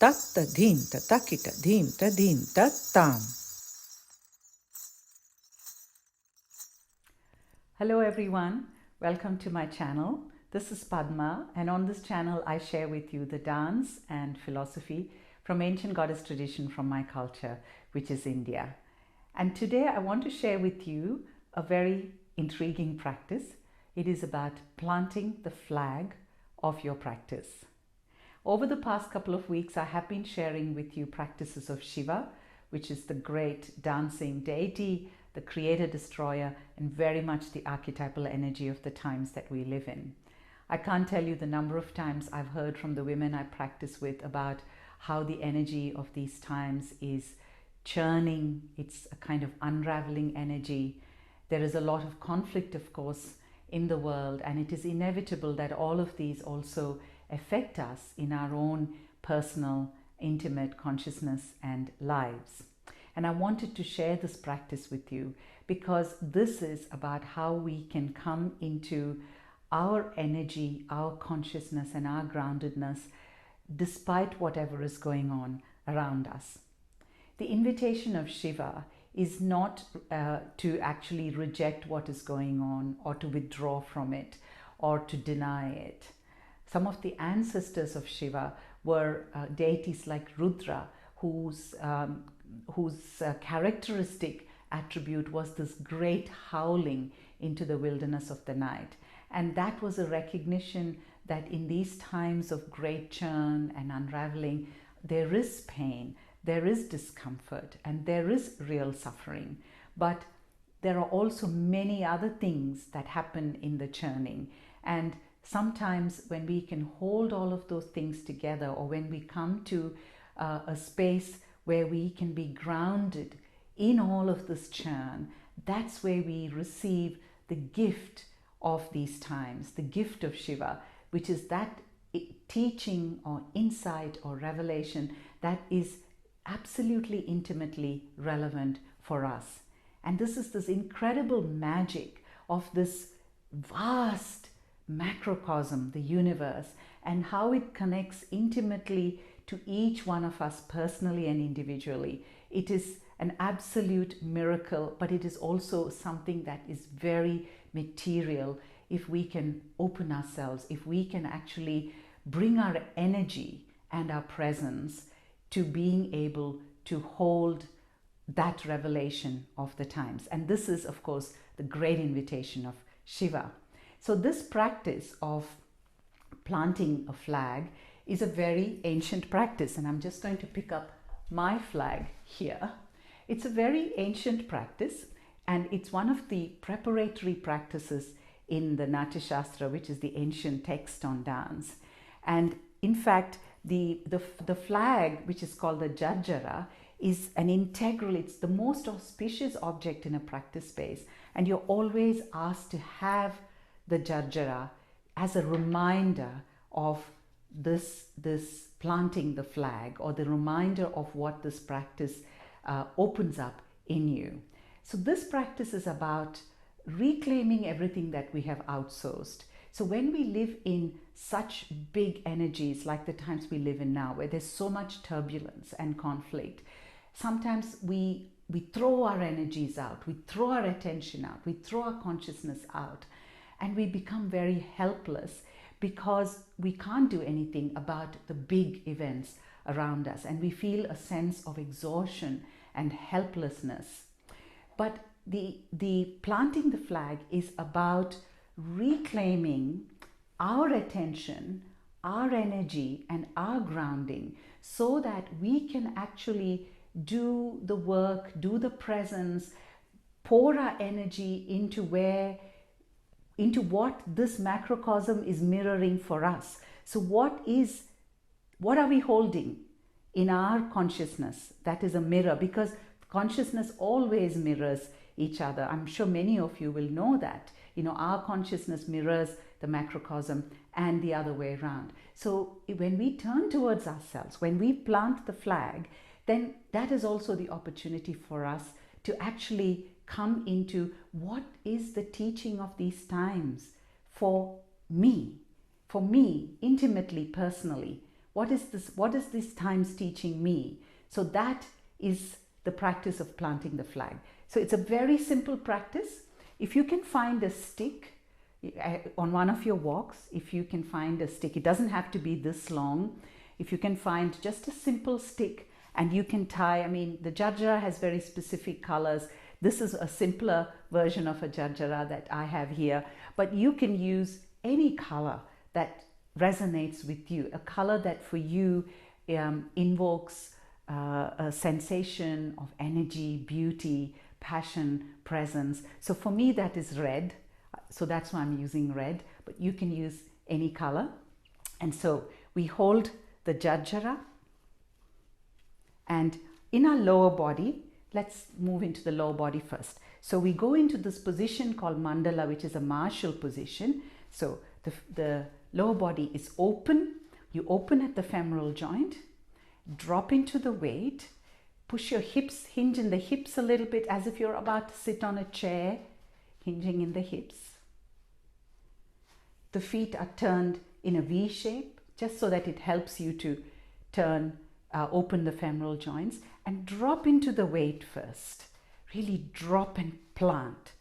tatta dhim tatakita dhim tadim tattam. Hello everyone, welcome to my channel. This is Padma, and on this channel I share with you the dance and philosophy from ancient goddess tradition from my culture, which is India. And today I want to share with you a very intriguing practice. It is about planting the flag of your practice. Over the past couple of weeks, I have been sharing with you practices of Shiva, which is the great dancing deity, the creator destroyer, and very much the archetypal energy of the times that we live in. I can't tell you the number of times I've heard from the women I practice with about how the energy of these times is churning. It's a kind of unraveling energy. There is a lot of conflict, of course, in the world, and it is inevitable that all of these also affect us in our own personal, intimate consciousness and lives. And I wanted to share this practice with you because this is about how we can come into our energy, our consciousness, and our groundedness despite whatever is going on around us. The invitation of Shiva is not to actually reject what is going on or to withdraw from it or to deny it. Some of the ancestors of Shiva were deities like Rudra, whose characteristic attribute was this great howling into the wilderness of the night. And that was a recognition that in these times of great churn and unraveling, there is pain, there is discomfort, and there is real suffering. But there are also many other things that happen in the churning. And sometimes when we can hold all of those things together, or when we come to a space where we can be grounded in all of this churn, that's where we receive the gift of these times, the gift of Shiva, which is that teaching or insight or revelation that is absolutely intimately relevant for us. And this is this incredible magic of this vast macrocosm, the universe, and how it connects intimately to each one of us personally and individually. It is an absolute miracle, but it is also something that is very material if we can open ourselves, if we can actually bring our energy and our presence to being able to hold that revelation of the times. And this is, of course, the great invitation of Shiva. So this practice of planting a flag is a very ancient practice, and I'm just going to pick up my flag here. It's a very ancient practice, and it's one of the preparatory practices in the Natya Shastra, which is the ancient text on dance. And in fact, the flag, which is called the Jarjara, is an integral, it's the most auspicious object in a practice space. And you're always asked to have the Jarjara as a reminder of this planting the flag, or the reminder of what this practice opens up in you. So this practice is about reclaiming everything that we have outsourced. So when we live in such big energies like the times we live in now, where there's so much turbulence and conflict, sometimes we throw our energies out, we throw our attention out, we throw our consciousness out, and we become very helpless because we can't do anything about the big events around us, and we feel a sense of exhaustion and helplessness. But the planting the flag is about reclaiming our attention, our energy, and our grounding, so that we can actually do the work, do the presence, pour our energy into what this macrocosm is mirroring for us. So what are we holding in our consciousness that is a mirror? Because consciousness always mirrors each other. I'm sure many of you will know that. Our consciousness mirrors the macrocosm and the other way around. So when we turn towards ourselves, when we plant the flag, then that is also the opportunity for us to actually come into what is the teaching of these times for me intimately, personally. What is this times teaching me? So that is the practice of planting the flag. So it's a very simple practice. If you can find a stick on one of your walks, if you can find a stick, it doesn't have to be this long. If you can find just a simple stick and you can tie, I mean, the jarjara has very specific colors. This is a simpler version of a jarjara that I have here, but you can use any color that resonates with you, a color that for you invokes a sensation of energy, beauty, passion, presence. So for me, that is red. So that's why I'm using red, but you can use any color. And so we hold the jarjara, and in our lower body, let's move into the lower body first. So we go into this position called mandala, which is a martial position. So the lower body is open. You open at the femoral joint, drop into the weight, push your hips, hinge in the hips a little bit as if you're about to sit on a chair, hinging in the hips. The feet are turned in a V shape, just so that it helps you to turn, open the femoral joints, and drop into the weight first. Really drop and plant.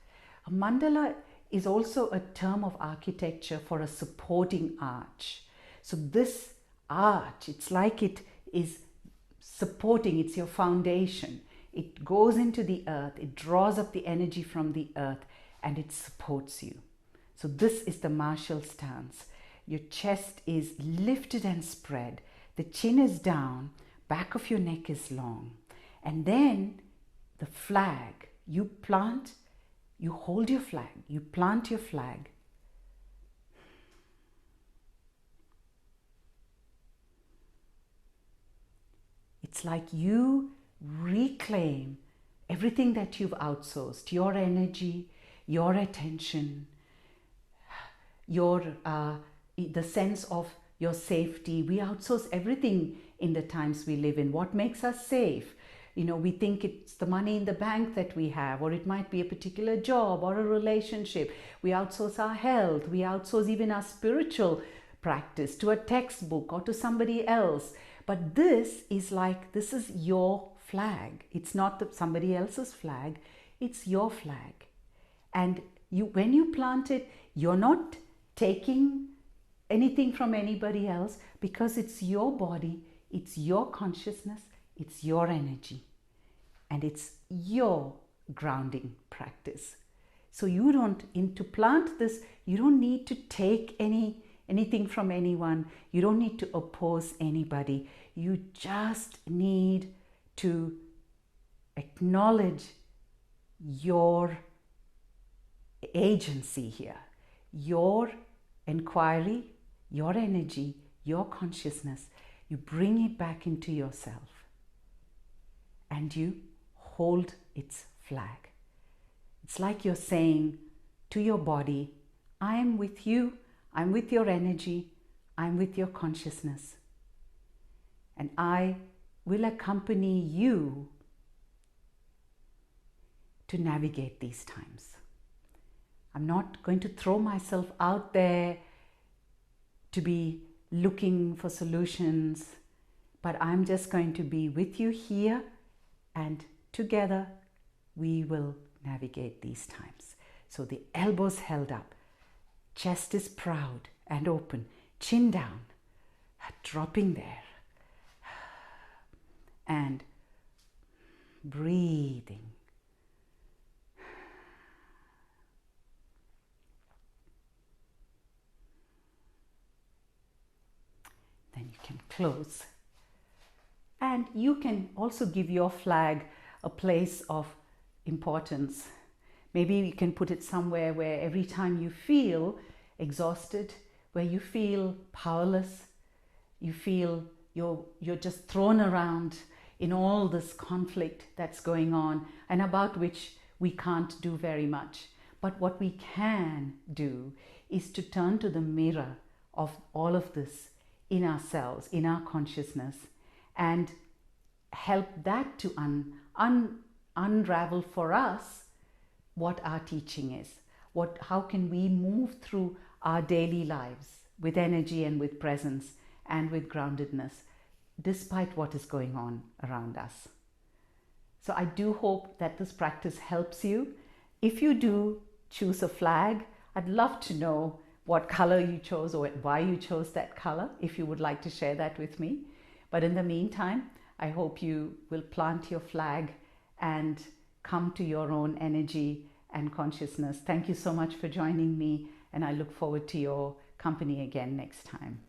A mandala is also a term of architecture for a supporting arch. So this arch, it's like it is supporting, it's your foundation. It goes into the earth, it draws up the energy from the earth, and it supports you. So this is the martial stance. Your chest is lifted and spread. The chin is down, back of your neck is long. And then the flag, you plant, you hold your flag, you plant your flag. It's like you reclaim everything that you've outsourced, your energy, your attention, your the sense of your safety. We outsource everything in the times we live in. What makes us safe? You know, we think it's the money in the bank that we have, or it might be a particular job or a relationship. We outsource our health. We outsource even our spiritual practice to a textbook or to somebody else. But this is your flag. It's not somebody else's flag. It's your flag. And when you plant it, you're not taking anything from anybody else, because it's your body, it's your consciousness, it's your energy, and it's your grounding practice. So to plant this, you don't need to take anything from anyone. You don't need to oppose anybody. You just need to acknowledge your agency here, your inquiry, your energy, your consciousness. You bring it back into yourself and you hold its flag. It's like you're saying to your body, I'm with you, I'm with your energy, I'm with your consciousness, and I will accompany you to navigate these times. I'm not going to throw myself out there to be looking for solutions, but I'm just going to be with you here, and together we will navigate these times. So the elbows held up, chest is proud and open, chin down, dropping there, and breathing. Then you can close. And you can also give your flag a place of importance. Maybe you can put it somewhere where every time you feel exhausted, where you feel powerless, you feel you're just thrown around in all this conflict that's going on and about which we can't do very much. But what we can do is to turn to the mirror of all of this in ourselves, in our consciousness, and help that to unravel for us what our teaching is. How can we move through our daily lives with energy and with presence and with groundedness, despite what is going on around us. So I do hope that this practice helps you. If you do choose a flag, I'd love to know what color you chose or why you chose that color, if you would like to share that with me. But in the meantime, I hope you will plant your flag and come to your own energy and consciousness. Thank you so much for joining me, and I look forward to your company again next time.